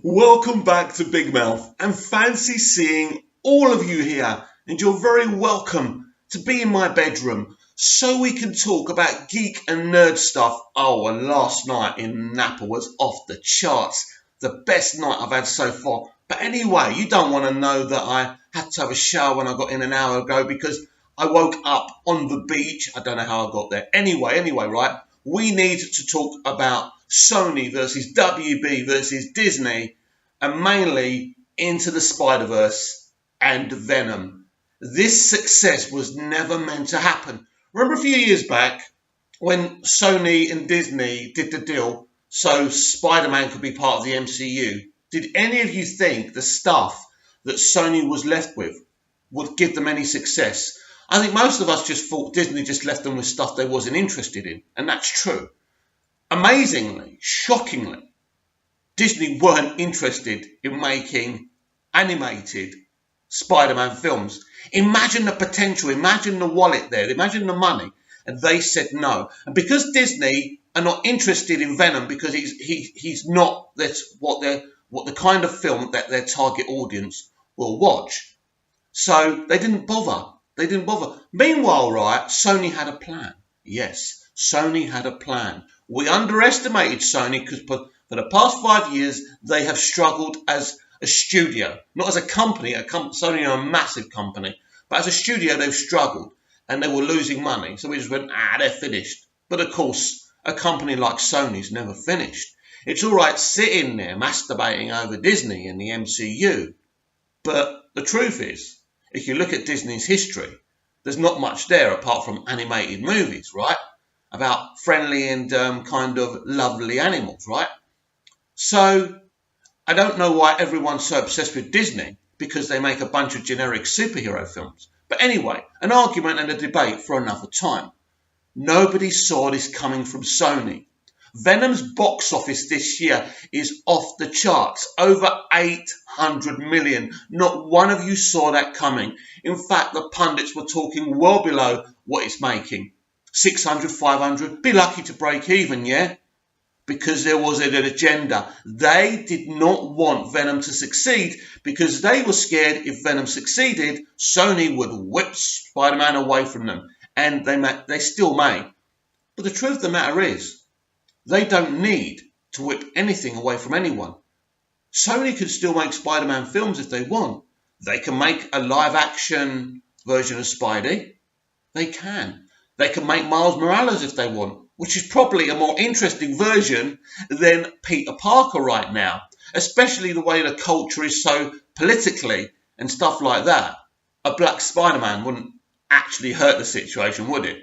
Welcome back to Big Mouth and fancy seeing all of you here, and you're very welcome to be in my bedroom so we can talk about geek and nerd stuff. Oh, and last night in Napa was off the charts. The best night I've had so far. But anyway, you don't want to know that I had to have a shower when I got in an hour ago because I woke up on the beach. I don't know how I got there. Anyway, right? We need to talk about Sony versus WB versus Disney, and mainly Into the Spider-Verse and Venom. This success was never meant to happen. Remember a few years back when Sony and Disney did the deal so Spider-Man could be part of the MCU? Did any of you think the stuff that Sony was left with would give them any success? I think most of us just thought Disney just left them with stuff they wasn't interested in, and that's true. Amazingly, shockingly, Disney weren't interested in making animated Spider-Man films. Imagine the potential, imagine the wallet there, imagine the money, and they said no. And because Disney are not interested in Venom because he's not what the kind of film that their target audience will watch, so they didn't bother. Meanwhile, right, Sony had a plan. Yes, Sony had a plan. We underestimated Sony because for the past 5 years, they have struggled as a studio. Not as a company. Sony are a massive company. But as a studio, they've struggled. And they were losing money. So we just went, they're finished. But of course, a company like Sony's never finished. It's all right sitting there masturbating over Disney and the MCU. But the truth is, if you look at Disney's history, there's not much there apart from animated movies, right? About friendly and kind of lovely animals, right? So I don't know why everyone's so obsessed with Disney, because they make a bunch of generic superhero films. But anyway, an argument and a debate for another time. Nobody saw this coming from Sony. Venom's box office this year is off the charts, over 800 million. Not one of you saw that coming. In fact, the pundits were talking well below what it's making. 600, 500, be lucky to break even, yeah? Because there was an agenda. They did not want Venom to succeed because they were scared if Venom succeeded, Sony would whip Spider-Man away from them. And they still may. But the truth of the matter is, they don't need to whip anything away from anyone. Sony can still make Spider-Man films if they want. They can make a live-action version of Spidey. They can. They can make Miles Morales if they want, which is probably a more interesting version than Peter Parker right now, especially the way the culture is so politically and stuff like that. A black Spider-Man wouldn't actually hurt the situation, would it?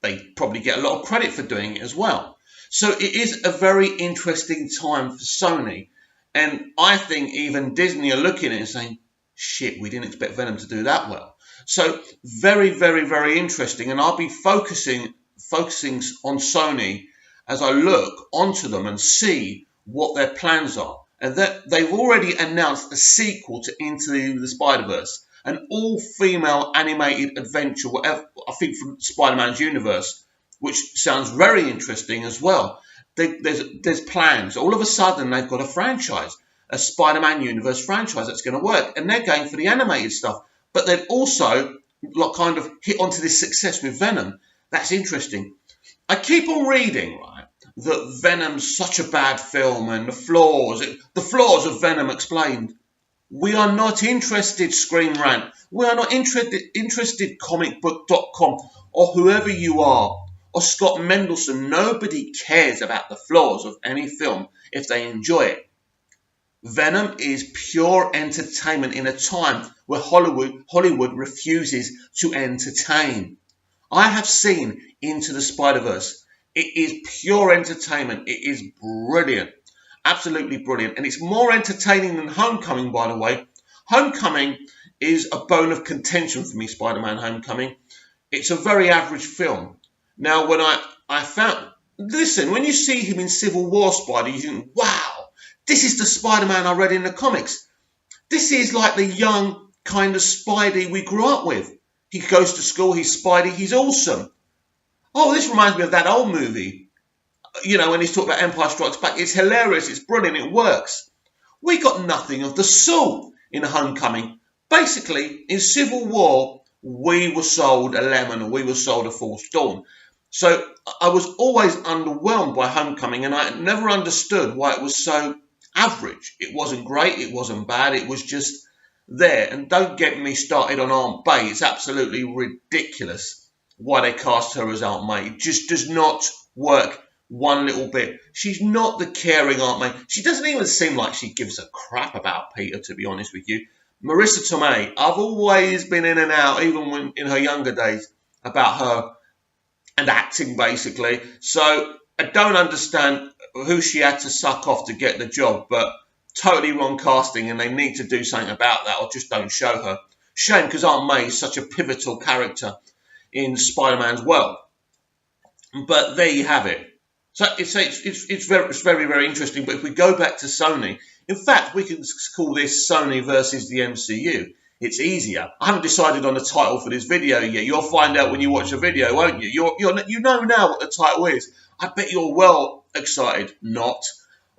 They'd probably get a lot of credit for doing it as well. So it is a very interesting time for Sony. And I think even Disney are looking at it and saying, shit, we didn't expect Venom to do that well. So very, very, very interesting. And I'll be focusing on Sony as I look onto them and see what their plans are. And that they've already announced a sequel to Into the Spider-Verse, an all-female animated adventure, whatever, I think from Spider-Man's universe, which sounds very interesting as well. There's plans. All of a sudden, they've got a franchise, a Spider-Man universe franchise that's going to work, and they're going for the animated stuff. But they've also kind of hit onto this success with Venom. That's interesting. I keep on reading, right, that Venom's such a bad film and the flaws of Venom explained. We are not interested, Screen Rant. We are not interested, comicbook.com, or whoever you are, or Scott Mendelson. Nobody cares about the flaws of any film if they enjoy it. Venom is pure entertainment in a time where Hollywood refuses to entertain. I have seen Into the Spider-Verse. It is pure entertainment. It is brilliant. Absolutely brilliant. And it's more entertaining than Homecoming, by the way. Homecoming is a bone of contention for me, Spider-Man Homecoming. It's a very average film. Now, when I found... Listen, when you see him in Civil War Spider, you think, wow, this is the Spider-Man I read in the comics. This is like the young kind of Spidey we grew up with. He goes to school, he's Spidey, he's awesome. Oh, this reminds me of that old movie. You know, when he's talking about Empire Strikes Back. It's hilarious, it's brilliant, it works. We got nothing of the sort in Homecoming. Basically, in Civil War, we were sold a lemon or we were sold a false dawn. So I was always underwhelmed by Homecoming, and I never understood why it was so average. It wasn't great, it wasn't bad, it was just there. And don't get me started on Aunt May. It's absolutely ridiculous why they cast her as Aunt May. It just does not work one little bit. She's not the caring Aunt May. She doesn't even seem like she gives a crap about Peter, to be honest with you. Marissa Tomei, I've always been in and out, even when in her younger days, about her and acting, basically. So I don't understand who she had to suck off to get the job, but totally wrong casting, and they need to do something about that or just don't show her. Shame, because Aunt May is such a pivotal character in Spider-Man's world. But there you have it. So it's very, very interesting. But if we go back to Sony, in fact, we can call this Sony versus the MCU. It's easier. I haven't decided on the title for this video yet. You'll find out when you watch the video, won't you? You know now what the title is. I bet you're well excited. Not.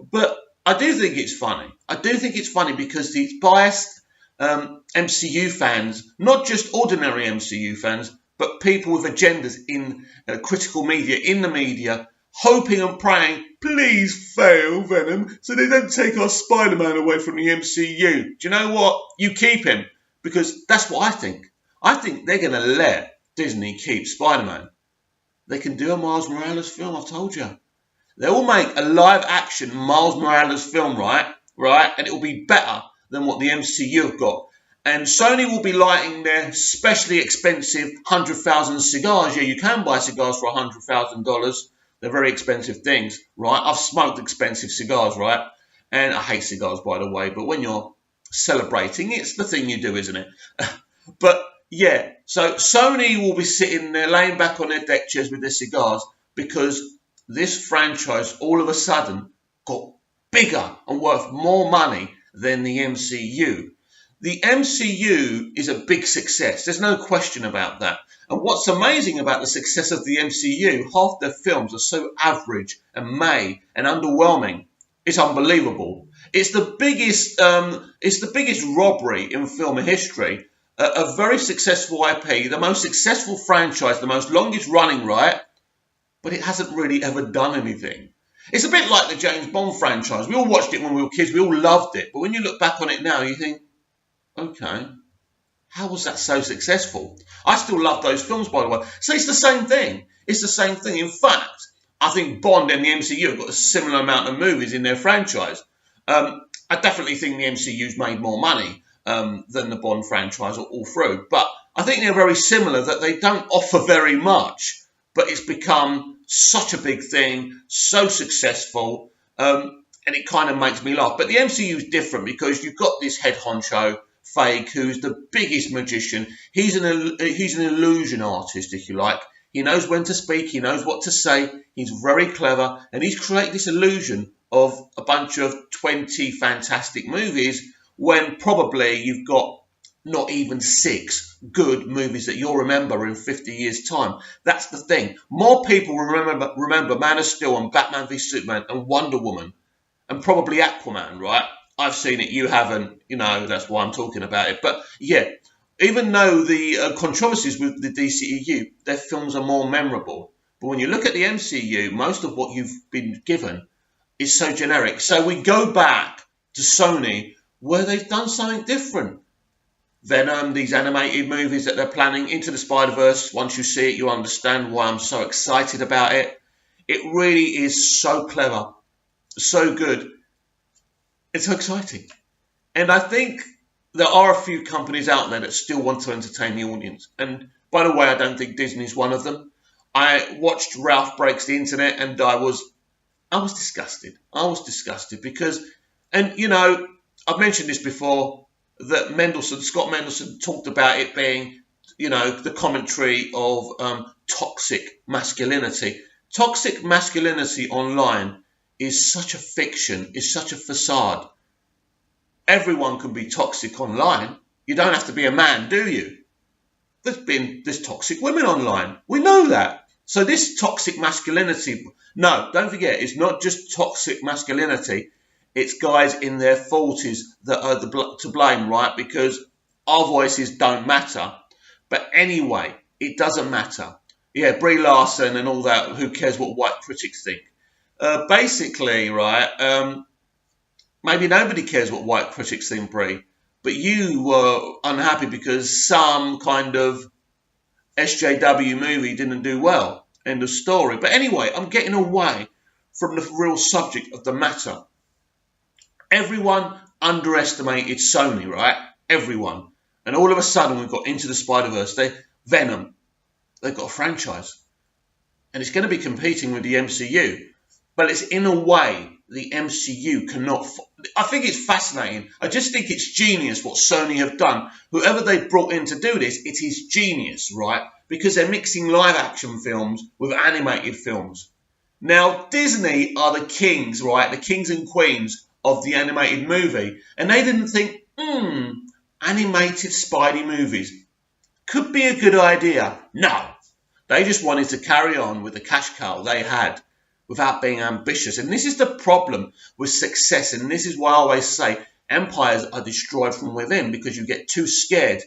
But I do think it's funny. I do think it's funny because these biased MCU fans, not just ordinary MCU fans, but people with agendas in critical media, in the media, hoping and praying, please fail, Venom, so they don't take our Spider-Man away from the MCU. Do you know what? You keep him. Because that's what I think. I think they're going to let Disney keep Spider-Man. They can do a Miles Morales film, I've told you. They will make a live-action Miles Morales film, right? And it will be better than what the MCU have got. And Sony will be lighting their specially expensive 100,000 cigars. Yeah, you can buy cigars for $100,000. They're very expensive things, right? I've smoked expensive cigars, right? And I hate cigars, by the way. But when you're celebrating, it's the thing you do, isn't it? But yeah, so Sony will be sitting there laying back on their deck chairs with their cigars because this franchise all of a sudden got bigger and worth more money than the MCU. The MCU is a big success. There's no question about that. And what's amazing about the success of the MCU, half their films are so average and meh and underwhelming. It's unbelievable. It's the biggest robbery in film history. A very successful IP, the most successful franchise, the most longest running, right? But it hasn't really ever done anything. It's a bit like the James Bond franchise. We all watched it when we were kids. We all loved it. But when you look back on it now, you think, okay, how was that so successful? I still love those films, by the way. So it's the same thing. It's the same thing. In fact, I think Bond and the MCU have got a similar amount of movies in their franchise. I definitely think the MCU's made more money than the Bond franchise all through. But I think they're very similar, that they don't offer very much. But it's become such a big thing, so successful, and it kind of makes me laugh. But the MCU is different because you've got this head honcho, Fake, who's the biggest magician. He's an illusion artist, if you like. He knows when to speak, he knows what to say, he's very clever, and he's created this illusion of a bunch of 20 fantastic movies when probably you've got not even 6 good movies that you'll remember in 50 years' time. That's the thing. More people remember Man of Steel and Batman v Superman and Wonder Woman and probably Aquaman, right? I've seen it, you haven't, that's why I'm talking about it. But yeah, even though the controversies with the DCEU, their films are more memorable. But when you look at the MCU, most of what you've been given is so generic. So we go back to Sony, where they've done something different. Venom, these animated movies that they're planning, Into the Spider-Verse, once you see it, you understand why I'm so excited about it. It really is so clever, so good. It's so exciting. And I think there are a few companies out there that still want to entertain the audience. And by the way, I don't think Disney's one of them. I watched Ralph Breaks the Internet and I was disgusted. I was disgusted because, and I've mentioned this before, that Scott Mendelsohn talked about it being, the commentary of toxic masculinity. Toxic masculinity online is such a fiction, is such a facade. Everyone can be toxic online. You don't have to be a man, do you? There's toxic women online. We know that. So this toxic masculinity, no, don't forget, it's not just toxic masculinity. it's guys in their 40s that are to blame, right? Because our voices don't matter. But anyway, it doesn't matter. Yeah, Brie Larson and all that, who cares what white critics think? Basically, right, maybe nobody cares what white critics think, Brie, but you were unhappy because some kind of SJW movie didn't do well. End of story. But anyway, I'm getting away from the real subject of the matter. Everyone underestimated Sony, right? Everyone. And all of a sudden we've got Into the Spider-Verse. Venom. They've got a franchise. And it's going to be competing with the MCU. But it's in a way the MCU cannot... I think it's fascinating. I just think it's genius what Sony have done. Whoever they brought in to do this, it is genius, right? Because they're mixing live action films with animated films. Now, Disney are the kings, right? The kings and queens of the animated movie. And they didn't think, animated Spidey movies could be a good idea. No. They just wanted to carry on with the cash cow they had without being ambitious. And this is the problem with success. And this is why I always say empires are destroyed from within, because you get too scared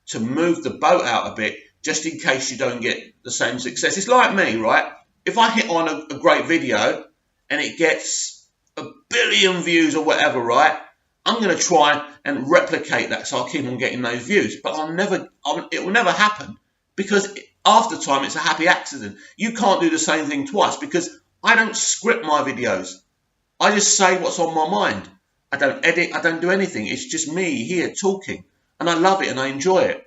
to move the boat out a bit just in case you don't get the same success. It's like me, right? If I hit on a great video and it gets 1 billion views or whatever, right? I'm going to try and replicate that so I'll keep on getting those views. But it will never happen, because after time it's a happy accident. You can't do the same thing twice, because I don't script my videos. I just say what's on my mind. I don't edit, I don't do anything. It's just me here talking. And I love it and I enjoy it.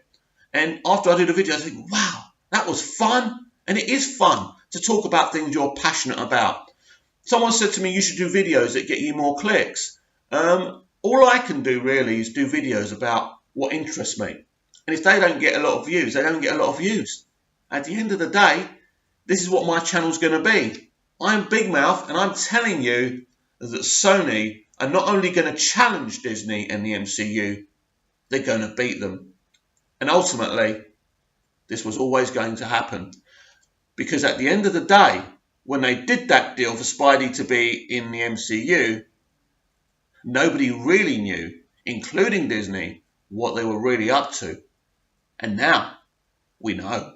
And after I do the video, I think, wow, that was fun. And it is fun to talk about things you're passionate about. Someone said to me, you should do videos that get you more clicks. All I can do really is do videos about what interests me. And if they don't get a lot of views, they don't get a lot of views. At the end of the day, this is what my channel's going to be. I'm Big Mouth, and I'm telling you that Sony are not only going to challenge Disney and the MCU, they're going to beat them. And ultimately, this was always going to happen. Because at the end of the day, when they did that deal for Spidey to be in the MCU, nobody really knew, including Disney, what they were really up to. And now we know.